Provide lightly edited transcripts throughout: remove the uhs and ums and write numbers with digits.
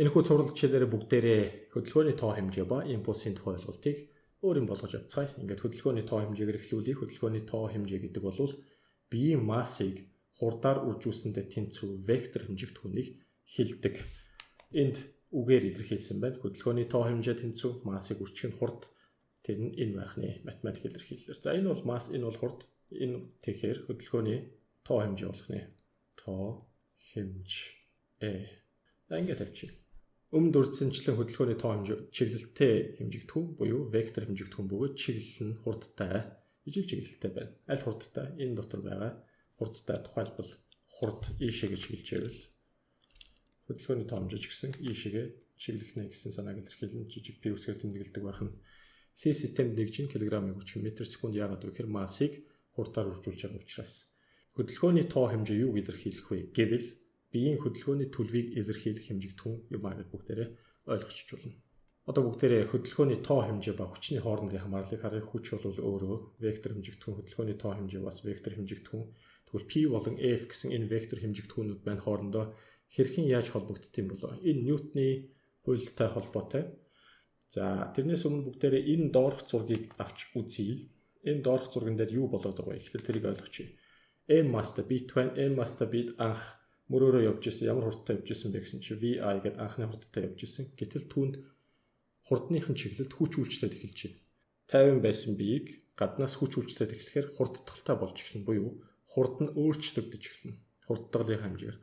Энэхүү сурвалж хичээлээр бүгдээрээ хөдөлгөөний тоо хэмжээ ба импульсийн тухай ойлголтыг өөрийн болгож авцгаая. Ингээд хөдөлгөөний тоо хэмжээгээр эхлүүлье. Хөдөлгөөний тоо хэмжээ гэдэг бол биеийн массыг хурдаар үржүүлсэндээ тэнцвэр вектор хэмжигт хүнийг хэлдэг. Энд үгээр илэрхийлсэн байна. Хөдөлгөөний тоо хэмжээ тэнцвэр, массыг үржих нь хурд. Тэр нь энэ байхны математик илэрхийлэлээр. За энэ бол масс, энэ бол хурд. Энэ тэгэхээр хөдөлгөөний тоо хэмжээ болох нэ. Тоо хэмжээ. Ингээд тавьчих. Өмнө дурдсанчлан хөдөлгөөний тоо хэмжээ чиглэлтэй хэмжигдэхүүн буюу вектор хэмжигдэхүүн бөгөөд чиглэл нь хурдтай, ижил чиглэлтэй байна. Аль хурдтай? Энэ дотор байгаа хурдтай. Тухайлбал хурд ийшээгээ чиглэжээвэл хөдөлгөөний тоо хэмжээ ч гэсэн ийшээгээ чиглэх нэ гэсэн санааг илэрхийлэн жижиг p үсгээр тэмдэглэдэг байх нь. C системд нэгжин килограммын хүч метр секунд яагаад вэ гэхээр массыг хурдаар үржүүлж байгаа учраас. Хөдөлгөөний тоо хэмжээ юуг илэрхийлэх вэ гэвэл биеийн хөдөлгөөний төлөвийг илэрхийлэх хэмжигдэхүүн юм аа гэж бүгдээрээ ойлгочих болно. Одоо бүгдээрээ хөдөлгөөний тоо хэмжээ ба хүчний хоорондын хамаарлыг харъя. Хүч бол өөрөө вектор хэмжигдэхүүн, хөдөлгөөний тоо хэмжээ бас вектор хэмжигдэхүүн. Тэгвэл P болон F гэсэн энэ вектор хэмжигдэхүүнүүд байна хоорондоо хэрхэн яаж холбогдсон болоо? Энэ Ньютоны хуультай холбоотой. За тэрнээс өмнө бүгдээрээ энэ доорх зургийг авч үзье. Энэ доорх зурган дээр юу болоод байгаа вэ? Эхлээд тэрийг ойлгочихъя. M must be 20, M must be анх мөрөөрөө явж исэн, ямар хурдтай явж исэн бэ гэсэн чи VI гэдэг анхны хурдтай явж исэн. Гэтэл түүнд хурдныхын чиглэлд хүч үйлчлээд эхэлж байна. 50 байсан биеийг гаднаас хүч үйлчлээд эхлэхээр хурдтгалтай болж эхэлнэ буюу хурд нь өөрчлөгдөж эхэлнэ. Хурдтгалын хэмжээр.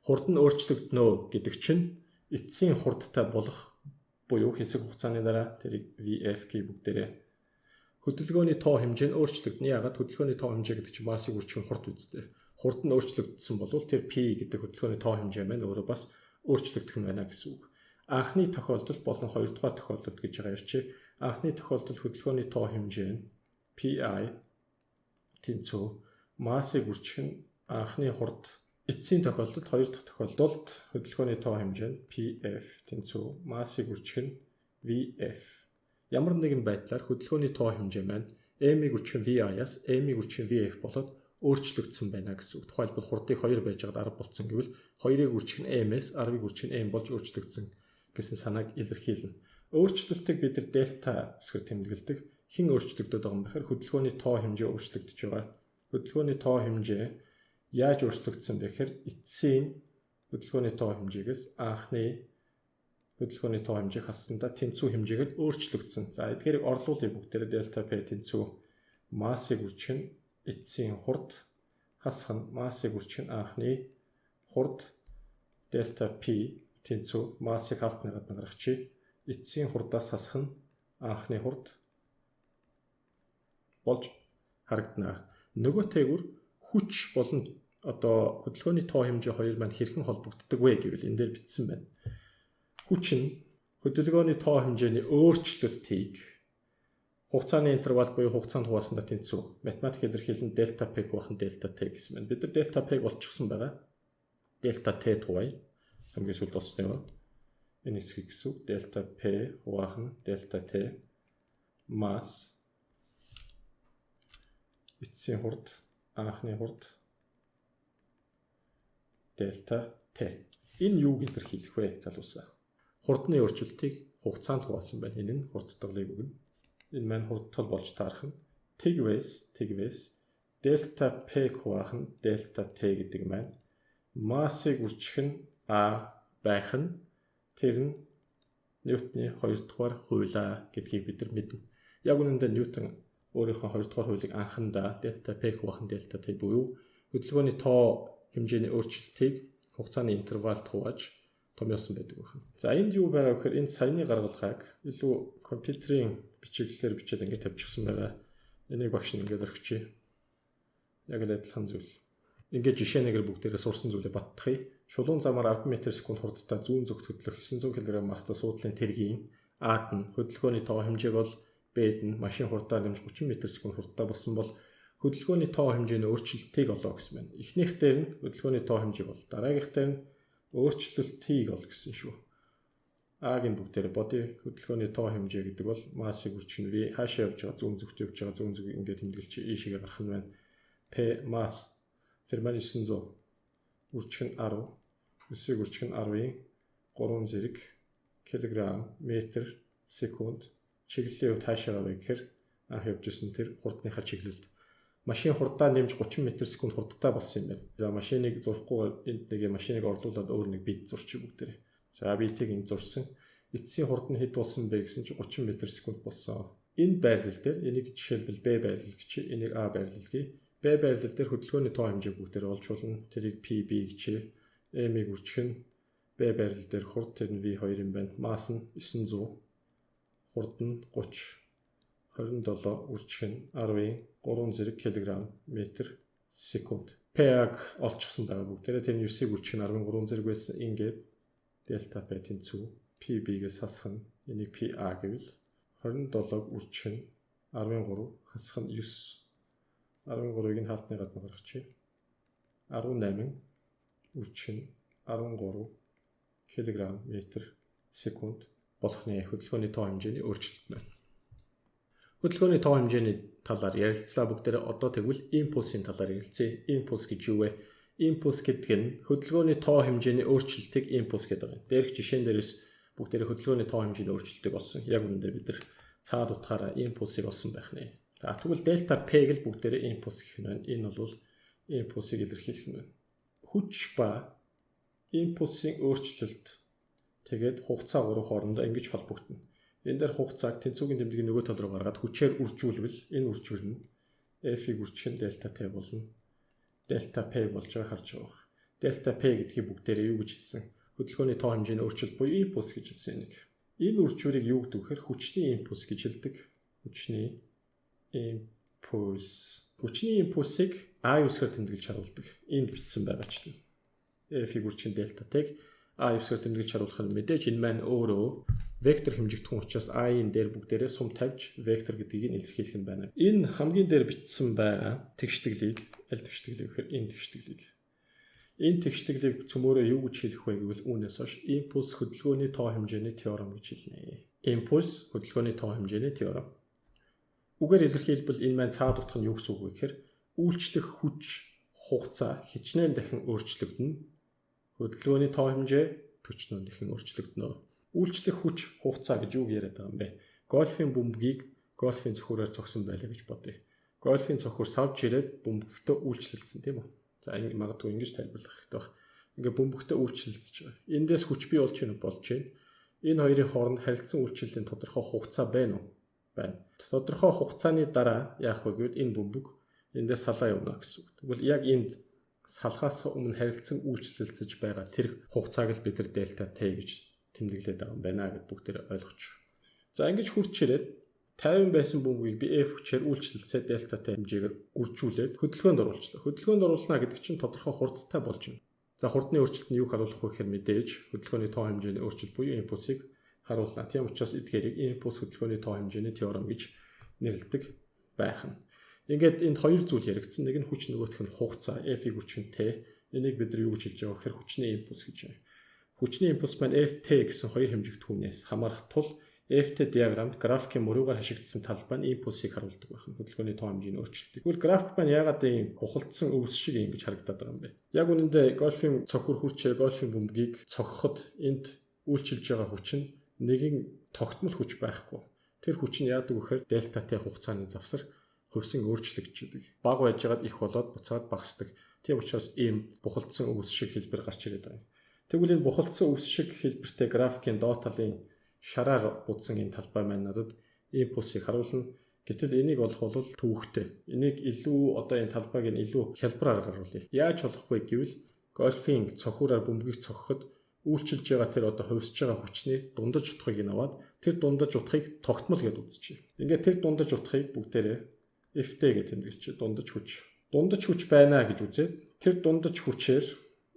Хурд нь өөрчлөгдөнө гэдэг чинь эцсийн хурдтай болох буюу хэсэг хугацааны дараа тэрийг VFK бүгдээрээ хөдөлгөөний тоо хэмжээ нь өөрчлөгдөнө. Яагаад хөдөлгөөний тоо хэмжээ гэдэг чинь массыг үржих нь хурд үстэй. Хурд нь өөрчлөгдсөн бол тэр P гэдэг хөдөлгөөний тоо хэмжээ маань өөрөө бас өөрчлөгдөх юм байна гэсэн үг. Анхны тохиолдолд болон хоёрдугаар тохиолдолд гэж байгаа ярьчих. Анхны тохиолдолд хөдөлгөөний тоо хэмжээ нь PI тэнцүү массыг үржих нь анхны хурд. Эцсийн тохиолдолд, хоёр дахь тохиолдолд хөдөлгөөний тоо хэмжээ нь PF тэнцүү массыг үржих нь VF. Ямар нэгэн байдлаар хөдөлгөөний тоо хэмжээ маань M-ийг үржих нь VI-аас M-ийг үржих нь VF болоод өөрчлөгдсөн байна гэсэн үг. Тухайлбал хурдыг 2 байж байгаад 10 болсон гэвэл 2-ыг үржих нь M-ээс 10-ыг үржих нь M болж өөрчлөгдсөн гэсэн санааг илэрхийлнэ. Өөрчлөлтийг бид нар дельта үсгээр тэмдэглэдэг. Хэн өөрчлөгдөд байгаа юм бэхээр хөдөлгөөний тоо хэмжээ өөрчлөгдөж байгаа. Хөдөлгөөний тоо хэмжээ яаж өөрчлөгдсөн бэ гэхээр эцсийн хөдөлгөөний тоо хэмжээгээс анхны хөдөлгөөний тоо хэмжээг хассандаа тэнцүү хэмжээгээр өөрчлөгдсөн. За эдгээрийг орлуулъя бүгдээрээ дельта P тэнцүү массыг үржих нь эцсийн хурд хасах нь массыг үржих нь анхны хурд дельта P тэнцүү массыг хаалтны гадна гаргачих. Эцсийн хурдаас хасах нь анхны хурд болж харагдана. Нөгөө тээгүр хүч болон одоо хөдөлгөөний тоо хэмжээ хоёр маань хэрхэн холбогддог вэ гэвэл энэ дээр бичсэн байна. Хүч нь хөдөлгөөний тоо хэмжээний өөрчлөлтийг хугацааны интервал буюу хугацаанд хуваасандаа тэнцүү. Математик илэрхийлэн дельта P хуваах нь дельта T гэсэн байна. Бид нар дельта P болчихсон байгаа. Дельта T хувай хамгийн сүүлд болсны ба энэ хэсгийг гэсэн үг. Дельта P хуваах нь дельта T масс эцсийн хурд анхны хурд дельта T. Энэ юуг илэрхийлэх вэ залуусаа? Хурдны өөрчлөлтийг хугацаанд хуваасан байна. Энэ нь хурдтгалыг өгнө. Энэ маань хурдтгал болж таарах нь тэгвэс дельта P хуваах нь дельта T гэдэг маань массыг үржих нь A байх нь тэр нь Ньютоны 2 дугаар хуулиа гэдгийг бид нар мэднэ. Яг үнэндээ Ньютон өөрийнхөө 2 дугаар хуулийг анхандаа дельта P хуваах нь дельта T буюу хөдөлгөөний тоо хэмжээний өөрчлөлтийг хугацааны интервалд хувааж томьёосон байдаг байна. За энд юу байгаа гэхээр энэ саяны гаргалгааг илүү компьютерийн бичиглэлээр бичээд ингээд тавьчихсан байгаа. Энийг багш нь ингээд орхичих. Яг л адилхан зүйл. Ингээд жишээнээр бүгдээрээ сурсан зүйлээ баттахыг. Шулуун замаар 10 м/с хурдтай зүүн зүгт хөдлөх 900 кг масстай суудлын тэргийн A'д нь хөдөлгөөний тоо хэмжээг бол B'д нь машин хурдаар нэмж 30 м/с хурдтай болсон бол хөдөлгөөний тоо хэмжээний өөрчлөлтийг олоо гэсэн байна. Эхнийх дээр нь хөдөлгөөний тоо хэмжээг бол, дараагийнх дээр нь өөрчлөлтийг ол гэсэн шүү. А-гийн бүгдээр боди хөдөлгөөний тоо хэмжээ гэдэг бол массыг үржих нь V хаашаа явж байгаа зүүн зүгт явж байгаа зүүн зүг ингээд тэмдэглэж ийшээгээ гарах нь байна. P масс тэр маань 900 үржих нь 10 9-ийг үржих нь 10-ийн 3 зэрэг килограмм, метр, секунд чиглэлийн хувьд хаашаа вэ гэхээр анх явж исэн тэр хурдныхаа чиглэлд машин хурдаа нэмж 30 м/сек хурдтай болсон юм байна. За машиныг зурхгүй энд нэг машиныг орлуулад өөр нэг бит зурчих бүгдээрээ. За битийг энд зурсан. Эцсийн хурд нь хэд болсон бэ гэсэн чинь 30 м/сек болсон. Энэ байрлал дээр энийг жишээлбэл B байрлал гэж, энийг A байрлал гээ. B байрлал дээр хөдөлгөөний тоо хэмжээг бүгдээрээ олж болно. Тэрийг PB гэж, M-ийг үржих нь B байрлал дээр хурд тэр нь V2 юм байна. Масс нь 900, хурд нь 30, 27 үржих нь 10-ийн 3 зэрэг килограмм, метр, секунд. P-аг олчихсон байгаа бүгдээрээ. Тэр нь 9-ийг үржих нь 13 зэрэг байсан. Ингээд дельта P тэнцүү. PB-гээс хасах нь энийг PA гэвэл 27-г үржих нь 13 хасах нь 9. 13-ыг нь хаалтны гадна гаргачих. 18 үржих нь 13 килограмм, метр, секунд болох нэ хөдөлгөөний тоо хэмжээний өөрчлөлт байна. Хөдөлгөөний тоо хэмжээний талаар ярилцлаа бүгдээрээ. Одоо тэгвэл импульсийн талаар ярилцъя. Импульс гэж юу вэ? Импульс гэдэг нь хөдөлгөөний тоо хэмжээний өөрчлөлтийг импульс гэдэг юм. Дээрх жишээн дээрээс бүгдээрээ хөдөлгөөний тоо хэмжээний өөрчлөлтийг олсон. Яг үүндээ бид нар цаад утгаараа импульсыг олсон байх нэ. За тэгвэл дельта P гэл бүгдээрээ импульс гэх юм байна. Энэ бол импульсыг илэрхийлэх юм байна. Хүч ба импульсийн өөрчлөлт тэгээд хугацаа 3 хоорондоо ингэж холбогдно. Энэ дээр хугацааг тэнцвүүгийн тэмдгийн нөгөө тал руу гаргаад хүчээр үржүүлвэл энэ үржүүр нь F-ийг үржих нь дельта T болно. Дельта P болж байгааг харж байгаа. Дельта P гэдгийг бүгдээрээ юу гэж хэлсэн? Хөдөлгөөний тоо хэмжээний өөрчлөлт буюу импульс гэж хэлсэн нэг. Энэ үржүүрийг юу гэдэг вэ гэхээр хүчний импульс гэж хэлдэг. Хүчний импульс. Хүчний импульсыг А-ээр тэмдэглэж харуулдаг. Энд бичсэн байгаачлан. F-ийг үржих нь дельта T-г А-ээр тэмдэглэж харуулах нь мэдээж энэ маань өөрөө вектор хэмжигдэхүүн учраас А-ийн дээр бүгдээрээ сум тавьж вектор гэдгийг нь илэрхийлэх нь байна. Энэ хамгийн дээр бичсэн байгаа тэгштгэлийг аль тэгштгэлийг гэхээр энэ тэгштгэлийг. Энэ тэгштгэлийг цөмөөрөө юу гэж хэлэх вэ гэвэл үүнээс хойш импульс хөдөлгөөний тоо хэмжээний теорем гэж хэлнэ. Импульс хөдөлгөөний тоо хэмжээний теорем. Үгээр илэрхийлбэл энэ маань цаад утга нь юу гэсэн үг вэ гэхээр үйлчлэх хүч хугацаа хичнээн дахин өөрчлөгдөнө. Хөдөлгөөний тоо хэмжээ төчнөөн дахин өөрчлөгдөнө. Үйлчлэх хүч хугацаа гэж юу яриад байгаа юм бэ? Гольфийн бөмбөгийг гольфийн цохиураар цогсон байлаа гэж бодъё. Гольфийн цохиур савж ирээд бөмбөгтөө үйлчлэлцсэн тийм үү? За ингэ магадгүй ингэж тайлбарлах хэрэгтэй байна. Ингээ бөмбөгтөө үйлчлэлцэж байгаа. Эндээс хүч бий болж байна болж байна. Энэ хоёрын хооронд харилцан үйлчлэлийн тодорхой хугацаа байна уу? Байна. Тодорхой хугацааны дараа яах вэ гэвэл энэ бөмбөг эндээс салаа явна гэсэн үг. Тэгвэл яг энд салхаас өмнө харилцан үйлчлэлцэж байгаа тэр хугацааг л бид нар дельта T гэж тэмдэглээд байгаа юм байна гэд бүгдээр ойлгоч. За ингэж хурц ирээд 50 байсан бөмбөгийг би F хүчээр үйлчлэлцээ дельта T хэмжээгээр үржүүлээд хөдөлгөөнд оруулчлаа. Хөдөлгөөнд оруулснаа гэдэг чинь тодорхой хурдтай болж байна. За хурдны өөрчлөлт нь юу харуулах вэ гэхээр мэдээж хөдөлгөөний тоо хэмжээний өөрчлөлт буюу импульсыг харуулна. Тийм учраас эдгээрийг импульс хөдөлгөөний тоо хэмжээний теорем гэж нэрлэдэг байх нь. Ингээд энд хоёр зүйл яригдсан. Нэг нь хүч, нөгөөх нь хугацаа. F-ийг үржих нь T. Энийг бид нар юу гэж хэлж байгаа гэхээр хүчний импульс гэж байна. Хүчний импульс маань Ft гэсэн хоёр хэмжигдэхүүнээс хамаарах тул Ft диаграмд графикийн мөрөөгөр хашигдсан талбай нь импульсыг харуулдаг байх нь хөдөлгөөний тоо хэмжээний өөрчлөлтийг. Тэгвэл график маань яагаад ийм ухалдсан өвс шиг ингэж харагдаад байгаа юм бэ? Яг үнэндээ гольфийн цохиур хүрчээр гольфийн бөмбөгийг цогхоход энд үйлчилж байгаа хүч нь нэгэн тогтмол хүч байхгүй. Тэр хүч нь яадаг вэ гэхээр дельта T хугацааны завсар хөвсөн өөрчлөгддөг. Бага байжгаад их болоод буцаад багасдаг. Тийм учраас ийм бухалдсан өвс шиг хэлбэр гарч ирээд байгаа юм. Тэгвэл энэ бухалдсан өвс шиг хэлбэртэй графикийн доод талын шараар будсан энэ талбай маань надад импульсыг харуулна. Гэтэл энийг олох бол төвөгтэй. Энийг илүү одоо энэ талбайг нь илүү хялбар аргаар харуулъя. Яаж олох вэ гэвэл гольфийн цохиураар бөмбөгийг цогхоход үйлчилж байгаа тэр одоо хувьсж байгаа хүчний дундаж утгыг нь аваад тэр дундаж утгыг тогтмол гэж үзчихье. Ингээд тэр дундаж утгыг бүгдээрээ Ft гэж тэмдэглэж дундаж хүч. Дундаж хүч байна гэж үзээд тэр дундаж хүчээр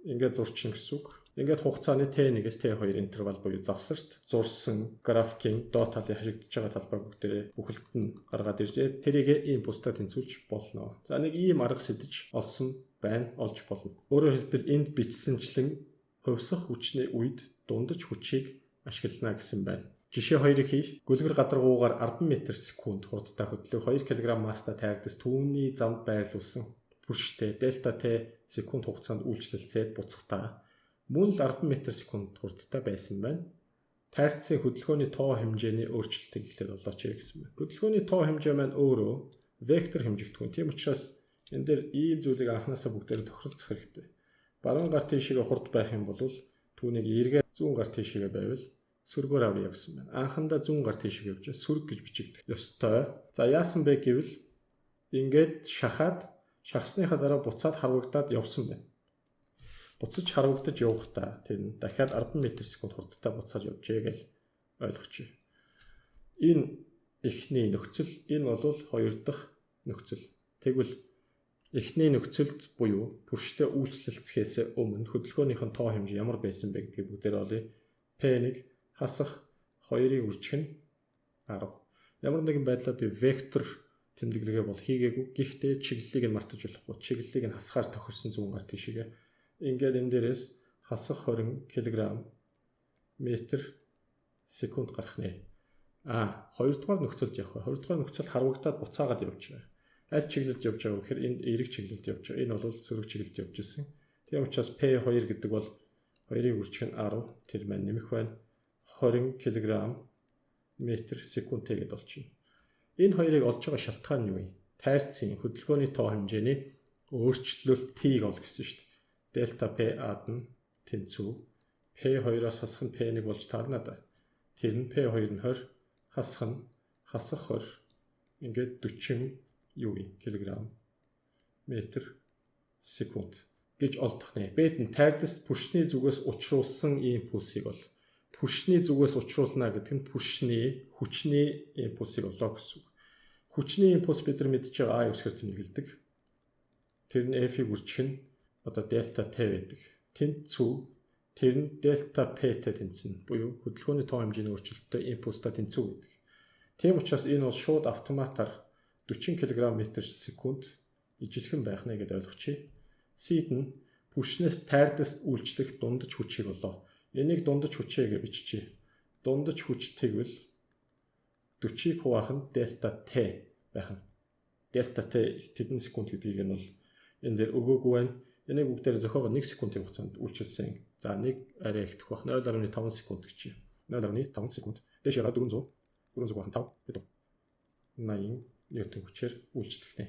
ингээд зурчин гэсэн үг. Ингээд хугацааны T1-ээс T2 интервал буюу завсарт зурсан графикийн доод талын хашигдж байгаа талбай бүгдээрээ бүхэлд нь гаргаад иржээ. Тэрийг импульстай тэнцвүүлж болно. За нэг ийм арга сэлж олсон байна, олж болно. Өөрөөр хэлбэл энд бичсэнчлэн хувьсах хүчний үед дундаж хүчийг ашиглана гэсэн байна. Жишээ 2-ыг хий. Гүлгэр гадаргуугаар 10 м/сек хурдтай хөдлөө 2 кг масста тайрдас түүний замд байрлуулсан бүрштэй дельта T секунд хугацаанд үйлчлэлцээд буцахдаа мөн л 10 м/сек хурдтай байсан байна. Тайрцын хөдөлгөөний тоо хэмжээний өөрчлөлтийг хэлээд болооч гэсэн байна. Хөдөлгөөний тоо хэмжээ маань өөрөө вектор хэмжигдэхүүн. Тийм учраас энэ дээр ийм зүйлийг анханасаа бүгдээр тохиролцох хэрэгтэй. Баруун гар тийшээ хурд байх юм бол түүнийг эргээ зүүн гар тийшээ байвал сөргөөр авъя гэсэн байна. Анхандаа зүүн гар тийшээ явж сөрөг гэж бичигдэх ёстой. За яасан бэ гэвэл ингээд шахсныхаа дараа буцаад харвагдаад явсан байна. Буцаж харвагдаж явахдаа тэр нь дахиад 10 м/сек хурдтай буцаад явжээ гэж ойлгочих. Энэ эхний нөхцөл, энэ бол хоёр дахь нөхцөл. Тэгвэл эхний нөхцөлд буюу түрштэй үйлчлэлцгээс өмнө хөдөлгөөнийх нь тоо хэмжээ ямар байсан бэ гэдгийг бүгдээр олъё. P1 хасах 2-ын үржих нь 10. Ямар нэгэн байдлаар би вектор тэмдэглэгээ бол хийгээгүй. Гэхдээ чиглэлийг нь мартаж болохгүй. Чиглэлийг нь хасгаар тохирсон зүүн гар тийшээ. Ингээд энэ дээрээс хасах 20 кг метр секунд гарах нэ. Хоёрдугаар нөхцөлд явах. Хоёрдугаар нөхцөлд харвагдаад буцаагаад явж байгаа. Аль чиглэлд явж байгаа гэхээр энэ эерэг чиглэлд явж байгаа. Энэ бол сөрөг чиглэлд явж ирсэн. Тийм учраас P2 гэдэг бол 2-ын үржих нь 10. Тэр маань нэмэх байна. 20 кг метр секунд гэдэг болчихно. Энэ хоёрыг олж байгаа шалтгаан нь юу вэ? Тайрцын хөдөлгөөний тоо хэмжээний өөрчлөлтийг ол гэсэн шүү дээ. Дельта P-ад нь тэнцүү. P2-оос хасах нь P1 болж таарна да. Тэр нь P2 нь 20, хасах 20. Ингээд 40 кг метр секунд гэж олдох нэ. Бэд нь тайрдаст пүршний зүгээс учруулсан импульсыг бол пүршний зүгээс учруулна гэдэг нь пүршний хүчний импульсыг олоо гэсэн үг. Хүчний импульс бид нар мэдж байгаа А үсгээр тэмдэглэдэг. Тэр нь F-ийг үржих нь одоо дельта T байдаг. Тэнцүү тэр нь дельта P-тэй тэнцэнэ. Буюу хөдөлгөөний тоо хэмжээний өөрчлөлттэй импульстай тэнцүү гэдэг. Тийм учраас энэ бол шууд автоматар 40 кг метр секунд ижилхэн байх нэ гэдээ ойлгочихъя. C нь пүршнээс тайрдаст үйлчлэх дундаж хүчийг болоо. Энийг дундаж хүчээ гэж биччихье. Дундаж хүч тэгвэл 40-ийг хуваах нь дельта T байх нь. Дельта T тэдэн секунд гэдгийг нь бол энэ дээр өгөөгүй байна. Энийг бүгдээр зохиогоо 1 секундын хугацаанд үйлчилсэн. За нэг арай ихтэх бах 0.5 секунд гэж. 0.5 секунд. Дэшээ 400 405 80 ньютон хүчээр үйлчлэх нэ.